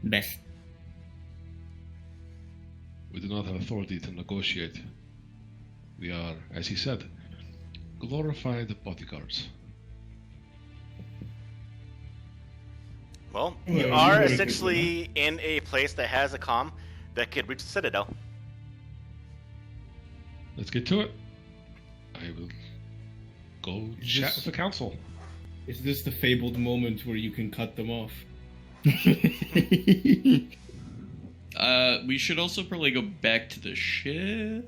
best. We do not have authority to negotiate. We are, as he said, glorified bodyguards. Well, Well, you you are would've essentially in a place that has a comm that could reach the Citadel. Let's get to it. I will go chat Yes. with the council. Is this the fabled moment where you can cut them off? We should also probably go back to the ship.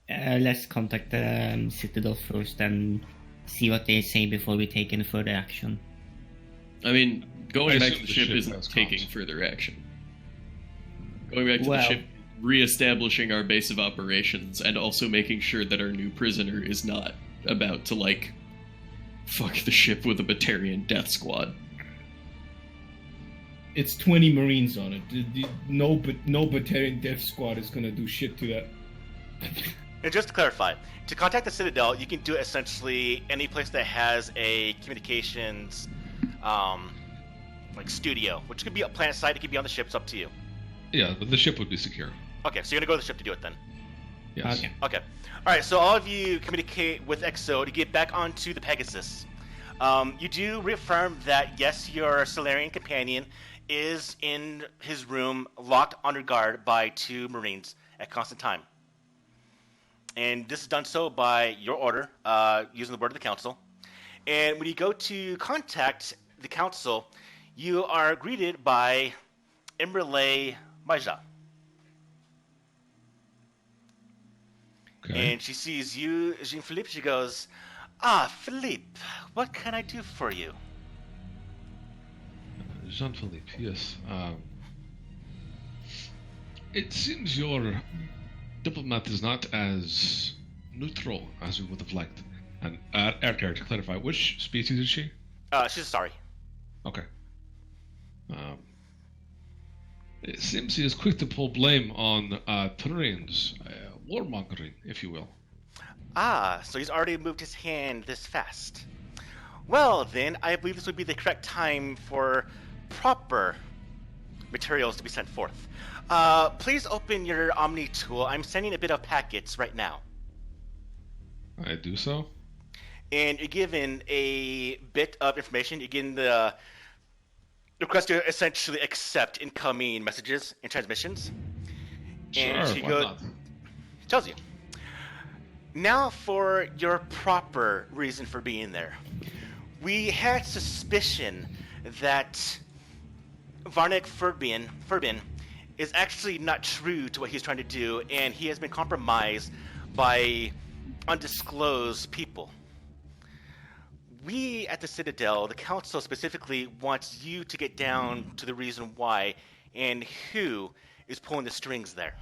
Let's contact the Citadel first and see what they say before we take any further action. I mean, going I back assume to the the ship ship isn't has taking comms. further action. Going back to Well- the ship, re-establishing our base of operations, and also making sure that our new prisoner is not about to, like, fuck the ship with a Batarian death squad. It's 20 Marines on it. No Batarian Death Squad is gonna do shit to that. And just to clarify, to contact the Citadel, you can do it essentially any place that has a communications, like studio, which could be a planet site, it could be on the ship. It's up to you. Yeah, but the ship would be secure. Okay, so you're gonna go to the ship to do it then. Yes. Okay. Okay. All right. So all of you communicate with Exo to get back onto the Pegasus. You do reaffirm that yes, your Solarian companion is in his room, locked under guard by 2 Marines at constant time. And this is done so by your order, using the word of the council. And when you go to contact the council, you are greeted by Emerle Maja. Okay. And she sees you, Jean-Philippe. She goes, Philippe, what can I do for you? Jean-Philippe, yes. It seems your diplomat is not as neutral as we would have liked. And Erker, to clarify, which species is she? She's sorry. Okay. It seems he is quick to pull blame on Turian's warmongering, if you will. So he's already moved his hand this fast. Well, then, I believe this would be the correct time for proper materials to be sent forth. Please open your Omni tool. I'm sending a bit of packets right now. I do so. And you're given a bit of information. You're given the request to essentially accept incoming messages and transmissions. And Sure, she why goes, not? tells you. Now for your proper reason for being there. We had suspicion that Varnik Furbin is actually not true to what he's trying to do, and he has been compromised by undisclosed people. We at the Citadel, the Council specifically, wants you to get down to the reason why and who is pulling the strings there.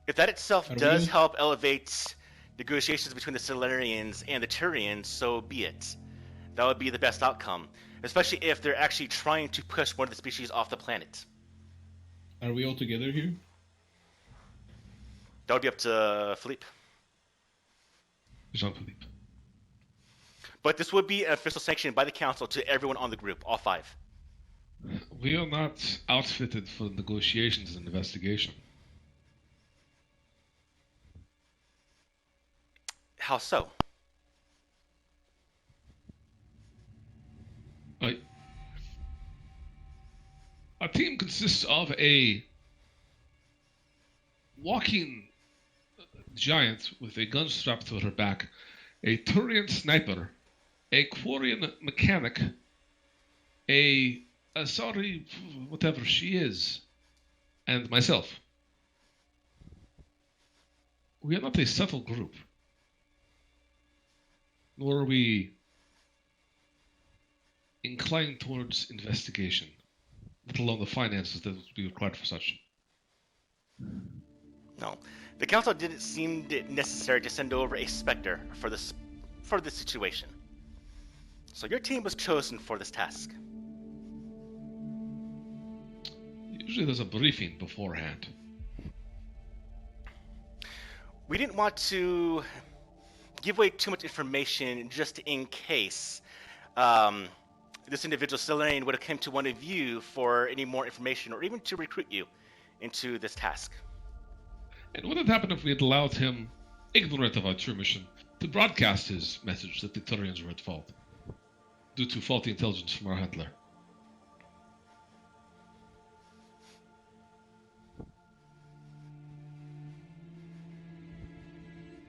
If that itself does help elevate negotiations between the Solarians and the Turians, so be it. That would be the best outcome, especially if they're actually trying to push one of the species off the planet. Are we all together here? That would be up to Philippe. Jean-Philippe. But this would be an official sanction by the Council to everyone on the group, all 5. We are not outfitted for negotiations and investigation. How so? Our team consists of a walking giant with a gun strapped to her back, a Turian sniper, a Quarian mechanic, a sorry, whatever she is, and myself. We are not a subtle group, nor are we inclined towards investigation, let alone the finances that would be required for such. No. The Council didn't seem it necessary to send over a Spectre for this situation. So your team was chosen for this task. Usually there's a briefing beforehand. We didn't want to give away too much information just in case this individual Solarian would have come to one of you for any more information or even to recruit you into this task. And what had happened if we had allowed him, ignorant of our true mission, to broadcast his message that the Turians were at fault, due to faulty intelligence from our handler?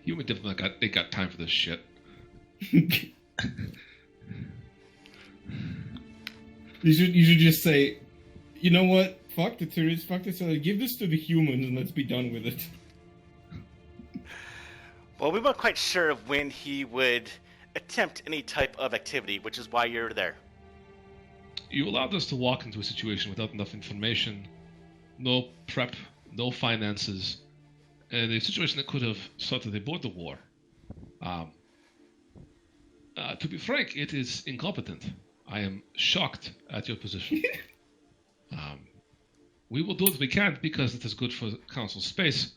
Human diplomat ain't got time for this shit. You should just say, you know what? Fuck the tourists, fuck this. Give this to the humans and let's be done with it. Well, we weren't quite sure of when he would attempt any type of activity, which is why you're there. You allowed us to walk into a situation without enough information, no prep, no finances, and a situation that could have started a border war. To be frank, it is incompetent. I am shocked at your position. We will do what we can because it is good for Council space,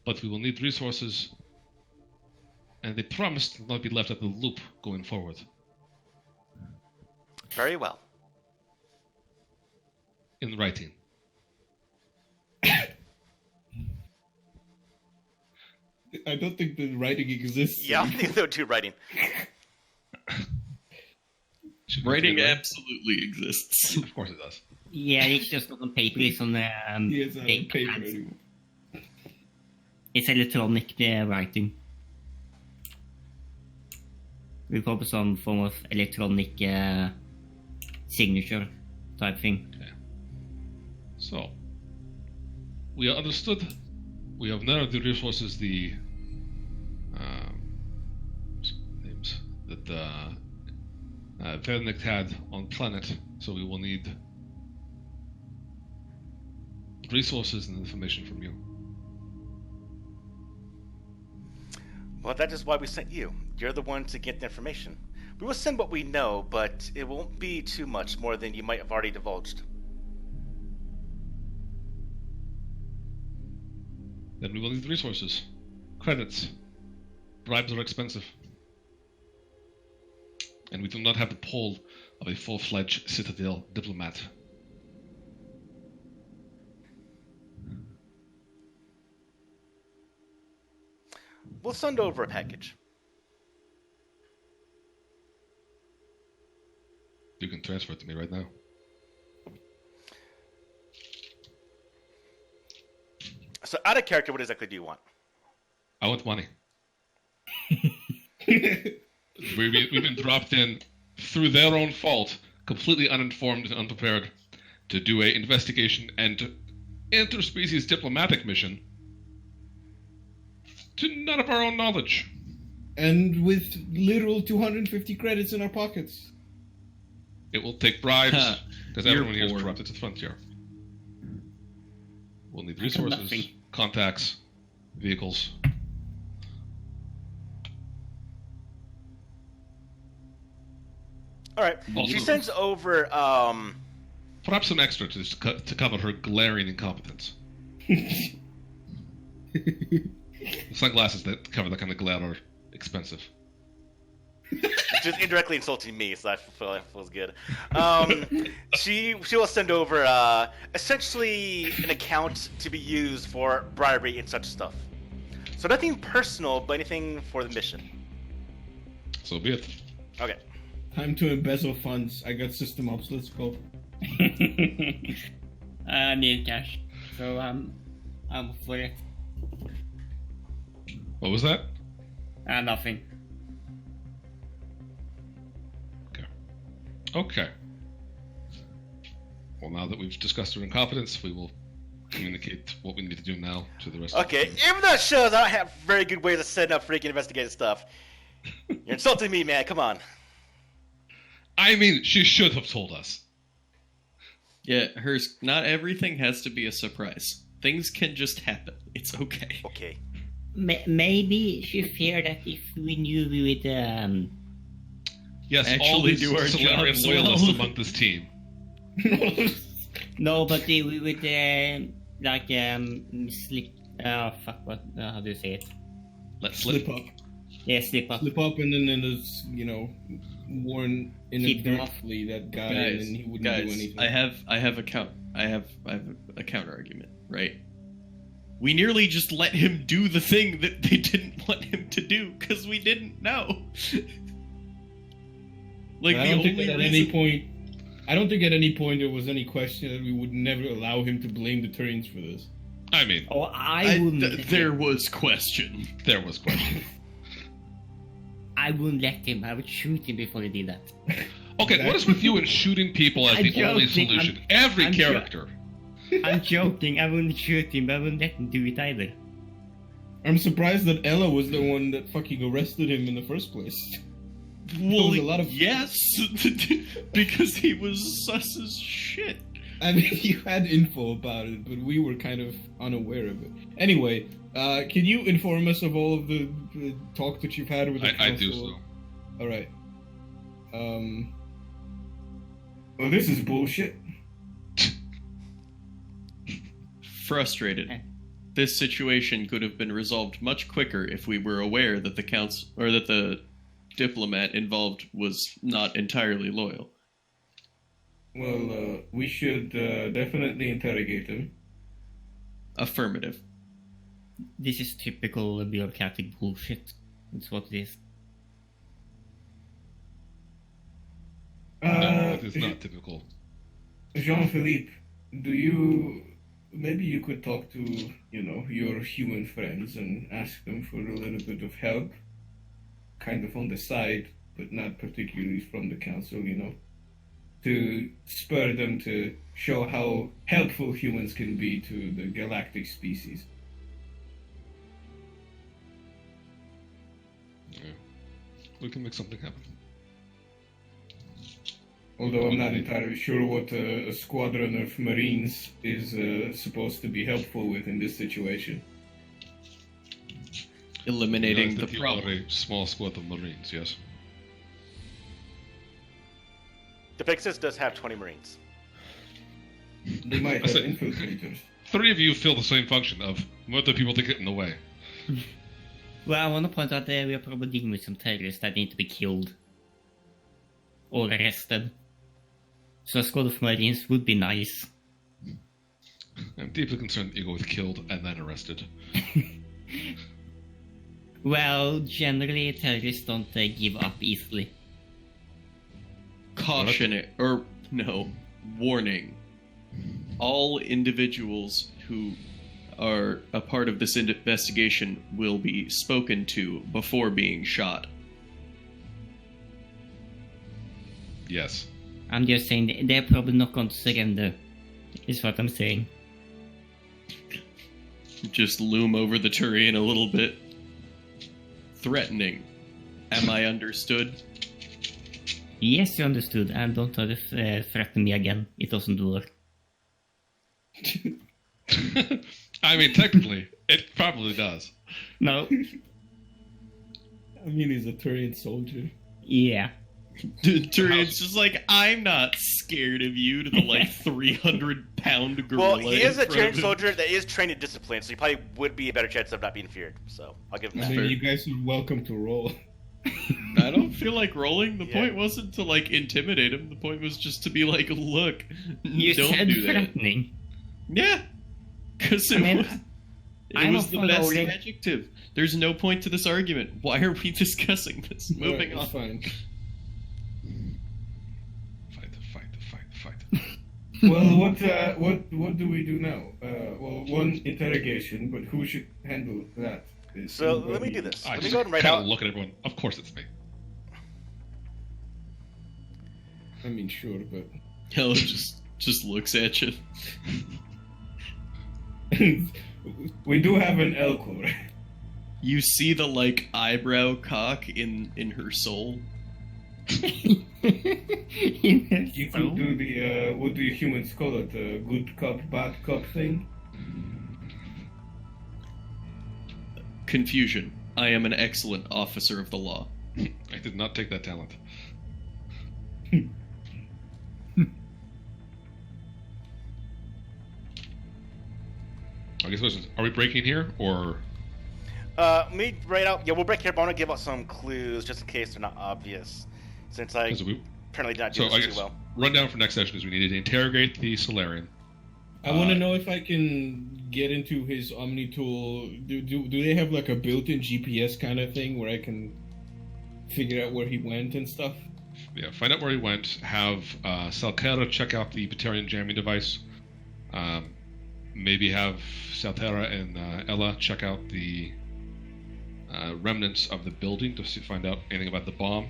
but we will need resources, and they promised to not be left at the loop going forward. Very well. In writing. I don't think the writing exists. Yeah, I don't think they'll do writing. Writing absolutely exists. Of course it does. Yeah, it's just not on paper. It's on He has paper paper pads. anymore. It's electronic writing. We call it some form of electronic signature type thing. So, we are understood. We have narrowed the resources, the names that Vernick had on planet. So we will need resources and information from you. Well, that is why we sent you. You're the one to get the information. We will send what we know, but it won't be too much more than you might have already divulged. Then we will need resources, credits. Bribes are expensive. And we do not have the pull of a full-fledged Citadel diplomat. We'll send over a package. You can transfer it to me right now. So, out of character, what exactly do you want? I want money. We've been dropped in through their own fault, completely uninformed and unprepared, to do a investigation and interspecies diplomatic mission to none of our own knowledge. And with literal 250 credits in our pockets. It will take bribes, because You're everyone here is poor. corrupted to the frontier. We'll need resources, nothing. contacts, vehicles. All right. Also- She sends over. Perhaps some extra to cover her glaring incompetence. Sunglasses that cover that kind of glare are expensive. Just indirectly insulting me, so that feels good. She will send over essentially an account to be used for bribery and such stuff. So nothing personal, but anything for the mission. So be it. Okay. Time to embezzle funds. I got system ops. Let's go. I need cash, so I'm for it. What was that? Nothing. Okay. Well, now that we've discussed her incompetence, we will communicate what we need to do now to the rest Okay. of the team. Even though it shows I don't have very good ways of setting up freaking investigative stuff. You're insulting me, man. Come on. I mean, she should have told us. Yeah, not everything has to be a surprise. Things can just happen. It's okay. Okay. Maybe she feared that if we knew we would Yes, all Actually these do our Solarian jobs loyalists well. among this team. no, but we would slip. Fuck, what? How do you say it? Let's Slip up. Yeah, slip up. Slip up and then there's, warn Keep them off. inadvertently that guy Guys, and he wouldn't guys, do anything. I have a counter argument, right? We nearly just let him do the thing that they didn't want him to do because we didn't know. Like I the don't think only that at reason. any point. I don't think at any point there was any question that we would never allow him to blame the Turians for this. I mean, Oh, I wouldn't. There was question. there was question. I wouldn't let him. I would shoot him before he did that. Okay, what is with you and shooting people as I'm the only joking, solution? Every I'm character. I'm joking. I wouldn't shoot him, but I wouldn't let him do it either. I'm surprised that Ella was the one that fucking arrested him in the first place. Well, was a lot of- yes, because he was sus as shit. I mean, you had info about it, but we were kind of unaware of it. Anyway, can you inform us of all of the talk that you've had with the council? I do so. All right. Well, this is bullshit. Frustrated. This situation could have been resolved much quicker if we were aware that the council or that the diplomat involved was not entirely loyal. Well, we should definitely interrogate him. Affirmative. This is typical bureaucratic bullshit. That's what it is. It is not typical. Jean-Philippe, maybe you could talk to, your human friends and ask them for a little bit of help, kind of on the side, but not particularly from the council, to spur them to show how helpful humans can be to the galactic species. Yeah. We can make something happen. Although I'm not entirely sure what a squadron of Marines is supposed to be helpful with in this situation. Eliminating the You are problem. a small squad of Marines, yes. The Pixis does have 20 Marines. They might have said- infiltrators. 3 of you fill the same function of murder people to get in the way. Well, I want to point out that we are probably dealing with some terrorists that need to be killed. Or arrested. So a squad of Marines would be nice. I'm deeply concerned that you go with killed and then arrested. Well, generally terrorists don't give up easily. Caution or no, warning. All individuals who are a part of this investigation will be spoken to before being shot. Yes. I'm just saying they're probably not going to surrender, is what I'm saying. Just loom over the Turian a little bit. Threatening. Am I understood? Yes, you understood, and don't try to threaten me again. It doesn't work. I mean, technically, it probably does. No. I mean, he's a Turian soldier. Yeah. Turian's just like, I'm not scared of you, to the like 300-pound gorilla. Well, he is in a front of trained him. soldier that is trained in discipline, so he probably would be a better chance of not being feared. So I'll give him I that. mean, you guys are welcome to roll. I don't feel like rolling. The Yeah. point wasn't to like intimidate him. The point was just to be like, look, You don't said do that. threatening. Yeah, because I mean, it I'm was up the for best rolling. adjective. There's no point to this argument. Why are we discussing this? Moving Alright, on. Fine. Fight. Well, what do we do now? Well, one interrogation, but who should handle that? Is So let me anybody- do this. I Let me just go ahead and write kind out. of look at everyone. Of course it's me. I mean, sure, but Hell just looks at you. we do have an Elcor. You see the like eyebrow cock in her soul. You could do the what do you humans call it? The good cop, bad cop thing. Confusion. I am an excellent officer of the law. I did not take that talent. I guess questions. Are we breaking here or Let me write out. Yeah, we'll break here, but I want to give out some clues just in case they're not obvious, since I because we? apparently did not do So I this guess too well. rundown for next session is we need to interrogate the Solarian. I want to know if I can get into his Omni tool. Do they have like a built-in GPS kind of thing where I can figure out where he went and stuff? Yeah, find out where he went. Have Saltera check out the Batarian jamming device. Maybe have Saltera and Ella check out the remnants of the building to find out anything about the bomb.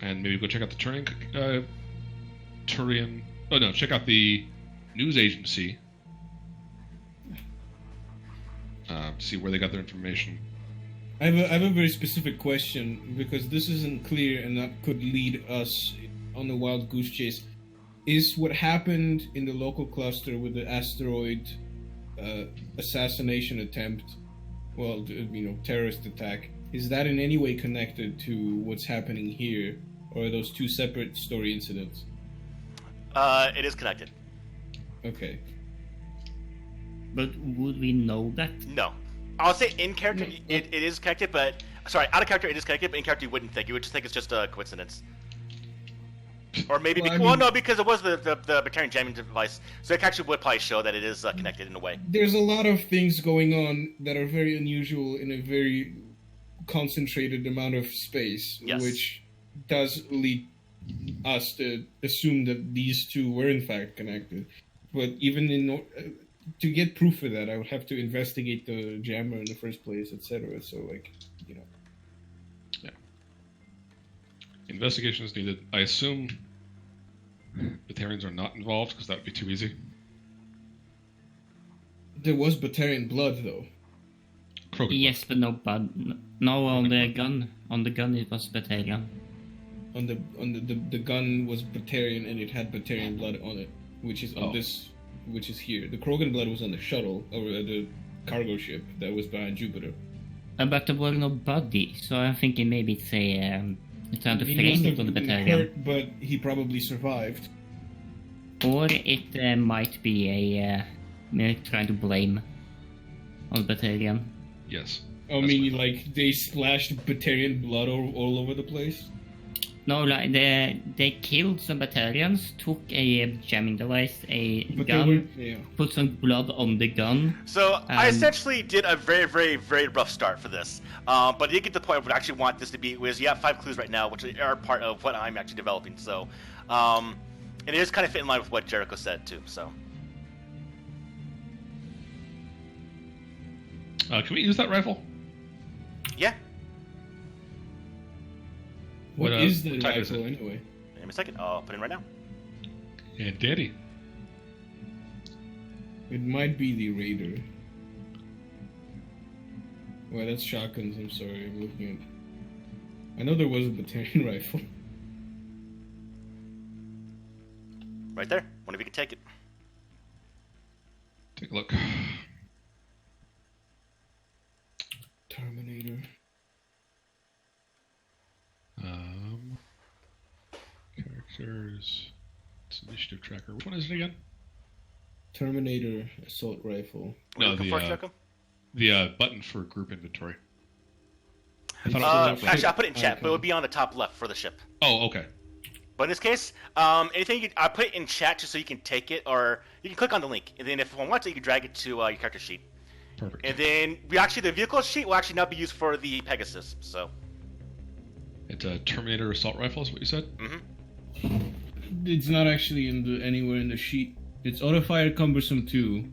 And maybe go check out the Turian. Oh no, check out the news agency. See where they got their information. I have a very specific question because this isn't clear and that could lead us on a wild goose chase. Is what happened in the local cluster with the asteroid assassination attempt, well, terrorist attack, is that in any way connected to what's happening here, or are those two separate story incidents? It is connected. Okay. But would we know that? No. I'll say in character it is connected, but sorry, out of character it is connected, but in character you wouldn't think. You would just think it's just a coincidence. Or maybe Well, no, because it was the Batarian jamming device, so it actually would probably show that it is connected in a way. There's a lot of things going on that are very unusual in a very concentrated amount of space, Yes. which does lead us to assume that these two were in fact connected. But even to get proof of that, I would have to investigate the jammer in the first place, etc. So, like, you know. Investigation is needed. I assume Batarians are not involved because that would be too easy. There was Batarian blood, though. Krogan Yes, but no blood. No, on the gun. On the gun, it was Batarian. On the gun was Batarian, and it had Batarian blood on it, which is on this, which is here. The Krogan blood was on the shuttle or the cargo ship that was behind Jupiter. But there were no body, so I'm thinking maybe it's a it's on the He frame must have for the been Batarian, hurt, but he probably survived. or it might be a trying to blame on the Batarian. Yes. I mean, like, they splashed Batarian blood all over the place? No, like they killed some Batarians, took a jamming device, a But gun, they were, put some blood on the gun. So I essentially did a very, very, very rough start for this. But I did get to the point where I actually want this to be, you have 5 clues right now, which are part of what I'm actually developing. So, and it is kind of fit in line with what Jericho said, too, so. Can we use that rifle? Yeah. What What, is the what type is rifle, it? anyway? Give me a second. I'll put it in right now. And Danny. It might be the Raider. Well, that's shotguns, I'm sorry, I'm looking at... I know there was a Batarian rifle. Right there. One of you can take it. Take a look. Terminator. Characters. It's initiative tracker. Which one is it again? Terminator assault rifle. What are you No, looking for, Jericho? the button for group inventory. I thought it was Actually, I'll put it in chat, Okay. but it would be on the top left for the ship. Oh, okay. But in this case, anything I put it in chat just so you can take it, or you can click on the link, and then if you want to, you can drag it to your character sheet. Perfect. And then the vehicle sheet will actually now be used for the Pegasus. So, It's a Terminator assault rifle, is what you said? It's not actually anywhere in the sheet. It's auto-fire cumbersome 2.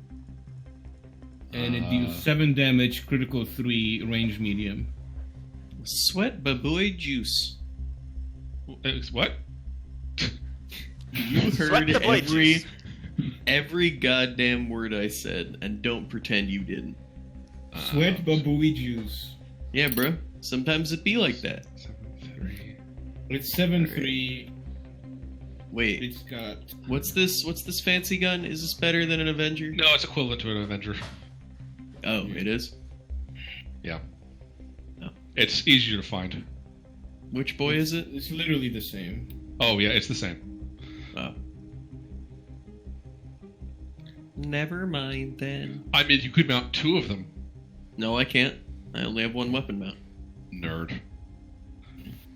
And it deals 7 damage, critical 3, range medium. Sweat baboy juice. What? You Sweat heard the boy every juice. every goddamn word I said, and don't pretend you didn't. Sweat babooey juice. Yeah, bro. Sometimes it be like that. 7-3. It's 7-3. Wait, It's got... what's this? What's this fancy gun? Is this better than an Avenger? No, it's equivalent to an Avenger. Oh, it is. Yeah. Oh. It's easier to find. Which boy is it? It's literally the same. Oh, yeah, it's the same. Oh. Never mind then. I mean, you could mount 2 of them. No, I can't. I only have 1 weapon mount. Nerd.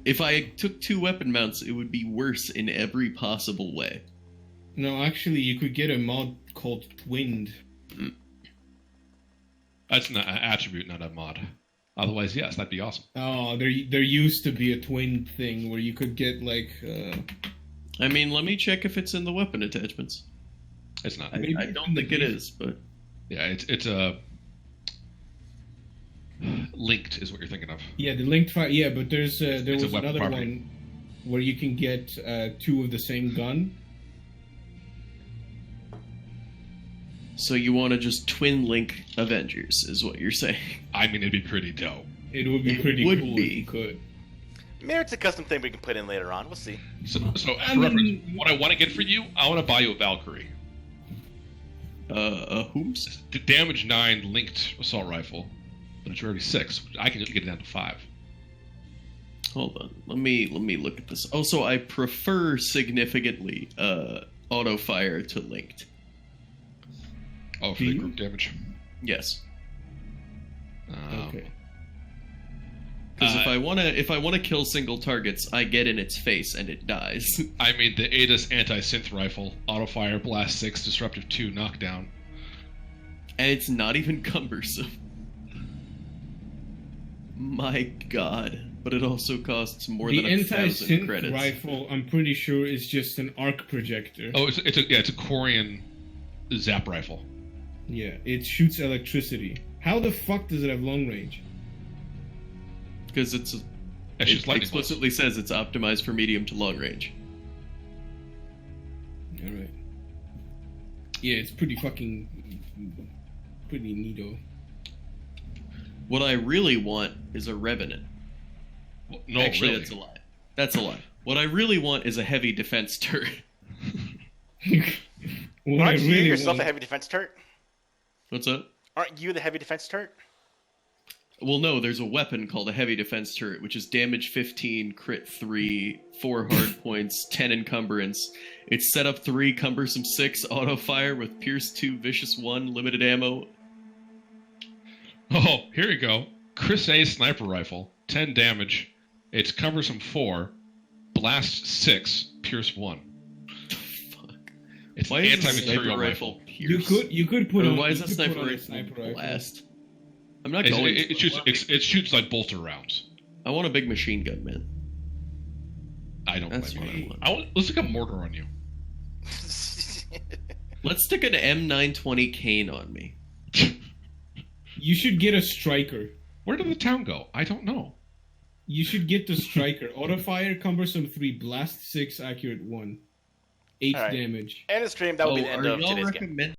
If I took 2 weapon mounts, it would be worse in every possible way. No, actually, you could get a mod called Twinned. That's an attribute, not a mod. Otherwise, yes, that'd be awesome. Oh, there used to be a Twinned thing where you could get, like... I mean, let me check if it's in the weapon attachments. It's not. I don't think it is, but... Yeah, it's linked is what you're thinking of. Yeah, the linked fire. Yeah, but there It's was a weapon another property. one where you can get 2 of the same gun. So you want to just twin link Avengers, is what you're saying? I mean, it'd be pretty dope. It would be It pretty would cool be. if you could. maybe it's a custom thing we can put in later on. We'll see. So I for reference, mean- what I want to get for you, I want to buy you a Valkyrie. Whoops. The damage 9 linked assault rifle, but it's already 6. I can get it down to 5. Hold on. Let me look at this. Also, I prefer significantly auto fire to linked. Oh, for Do the you? group damage. Yes. Okay. Because if I wanna kill single targets, I get in its face and it dies. I mean, the ADAS anti-synth rifle, auto fire, blast 6, disruptive 2, knockdown. And it's not even cumbersome. My god. But it also costs more The than 1,000 anti-synth credits. rifle, I'm pretty sure, is just an arc projector. Oh, it's a Corian zap rifle. Yeah, it shoots electricity. How the fuck does it have long range? Because It shoots it lightning explicitly says it's optimized for medium to long range. Alright. Yeah, it's pretty fucking... pretty neato. What I really want is a Revenant. bolts. No, Actually, really. that's a lie. That's a lie. What I really want is a heavy defense turret. What I Aren't you really yourself want- a heavy defense turret? What's up? Aren't you the heavy defense turret? Well, no, there's a weapon called a heavy defense turret, which is damage 15, crit 3, 4 hard points, 10 encumbrance. It's set up 3, cumbersome 6, auto fire with pierce 2, vicious 1, limited ammo. Oh, here you go. Chris A sniper rifle, 10 damage. It's cumbersome 4, blast 6, pierce 1. Fuck. It's Why an is this anti-material sniper rifle. rifle pierce? You could put Or on. why is you that could sniper put on a rifle sniper rifle. blast? I'm not It's- going It, to. it shoots like bolter rounds. I want a big machine gun, man. I don't That's blame what I you. want. Let's stick a mortar on you. Let's stick an M920 cane on me. You should get a striker. Where did the town go? I don't know. You should get the striker. Auto fire, cumbersome 3, blast 6, accurate 1. 8 Alright. damage. And a stream, that will be Oh, the end are of y'all today's game. recommending